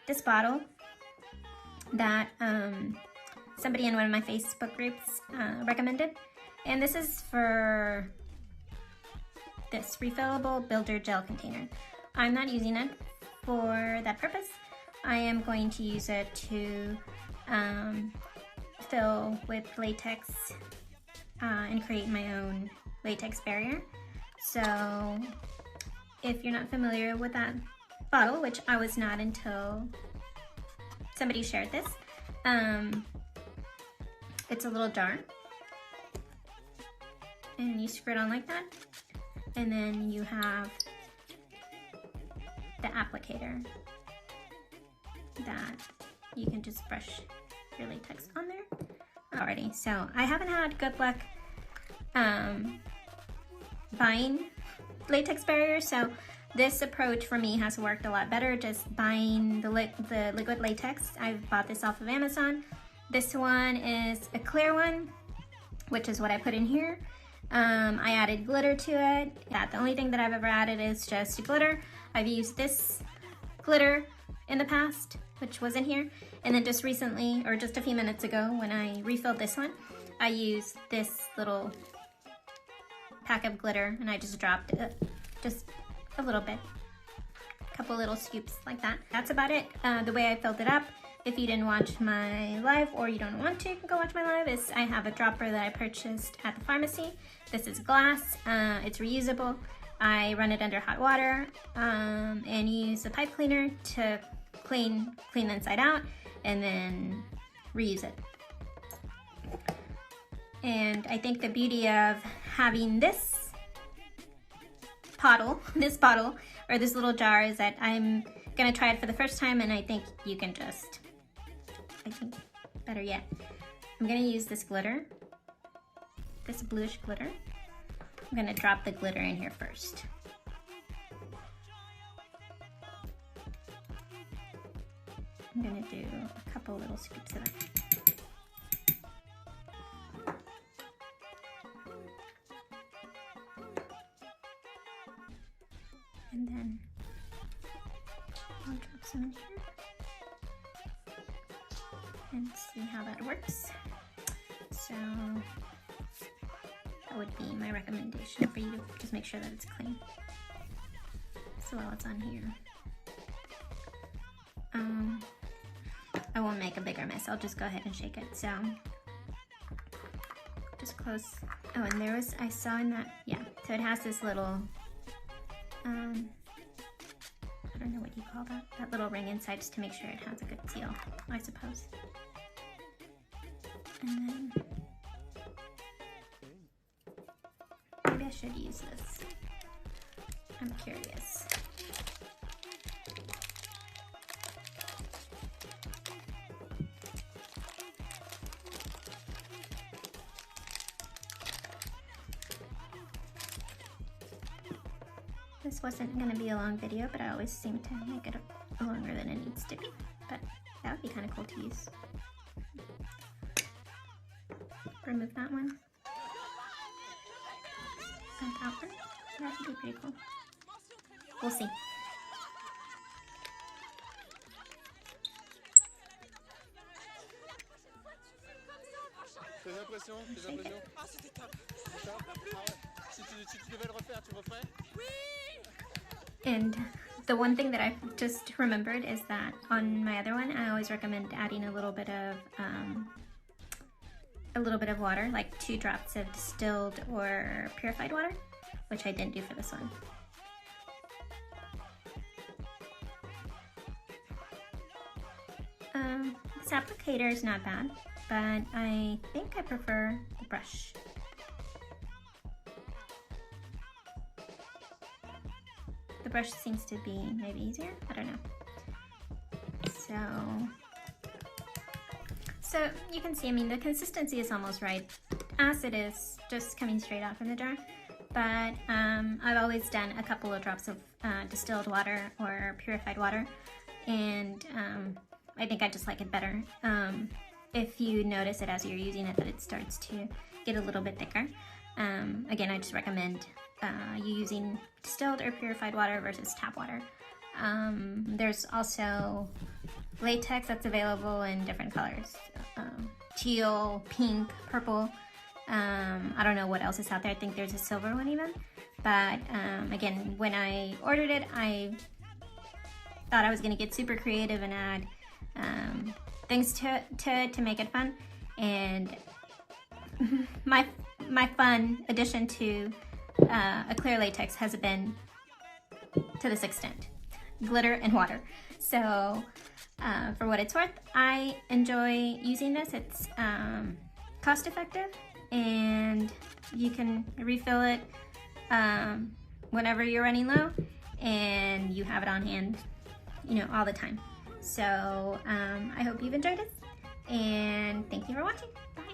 this bottle that somebody in one of my Facebook groups recommended, and this is for this refillable builder gel container. I'm not using it for that purpose. I am going to use it to fill with latex and create my own latex barrier. So if you're not familiar with that bottle, which I was not until somebody shared this, it's a little jar, and you screw it on like that, and then you have the applicator that you can just brush your latex on there. Alrighty, so I haven't had good luck buying latex barriers, so this approach for me has worked a lot better, just buying the liquid latex. I've bought this off of Amazon. This one is a clear one, which is what I put in here. I added glitter to it. The only thing that I've ever added is just glitter. I've used this glitter in the past, which was in here, and then just recently, or just a few minutes ago, when I refilled this one, I used this little pack of glitter, and I just dropped it, just a little bit, a couple little scoops like that. That's about it. The way I filled it up, if you didn't watch my live or you don't want to go watch my live, is I have a dropper that I purchased at the pharmacy. This is glass, it's reusable. I run it under hot water and use a pipe cleaner to clean the inside out and then reuse it. And I think the beauty of having this bottle, or this little jar, is that I'm gonna try it for the first time, and I think you can just, better yet, I'm gonna use this glitter, this bluish glitter. I'm gonna drop the glitter in here first. I'm gonna do a couple little scoops of it. And then I'll drop some in here and see how that works. So that would be my recommendation for you to just make sure that it's clean. So while it's on here, I won't make a bigger mess. I'll just go ahead and shake it. So just close. Oh, and there was, I saw in that, yeah. So it has this little, I don't know what you call that little ring inside, just to make sure it has a good seal, I suppose. And then maybe I should use this. I'm curious. This wasn't going to be a long video, but I always seem to make it longer than it needs to be. But that would be kind of cool to use. Remove that one. And that one. That would be pretty cool. We'll see. Tes impressions? Ah, c'était top. Si tu devais le refaire, tu referais? And the one thing that I just remembered is that on my other one, I always recommend adding a little bit of water, like 2 drops of distilled or purified water, which I didn't do for this one. This applicator is not bad, but I think I prefer the brush. The brush seems to be maybe easier, I don't know. So you can see, I mean, the consistency is almost right as it is, just coming straight out from the jar. But I've always done a couple of drops of distilled water or purified water, and I think I just like it better. If you notice it as you're using it, that it starts to get a little bit thicker. Again, I just recommend you using distilled or purified water versus tap water. There's also latex that's available in different colors. Teal, pink, purple. I don't know what else is out there. I think there's a silver one even. But again, when I ordered it, I thought I was gonna get super creative and add things to it to make it fun. And my fun addition to a clear latex has been to this extent: glitter and water. So for what it's worth, I enjoy using this. It's cost effective, and you can refill it whenever you're running low, and you have it on hand, you know, all the time. So I hope you've enjoyed this, and thank you for watching. Bye.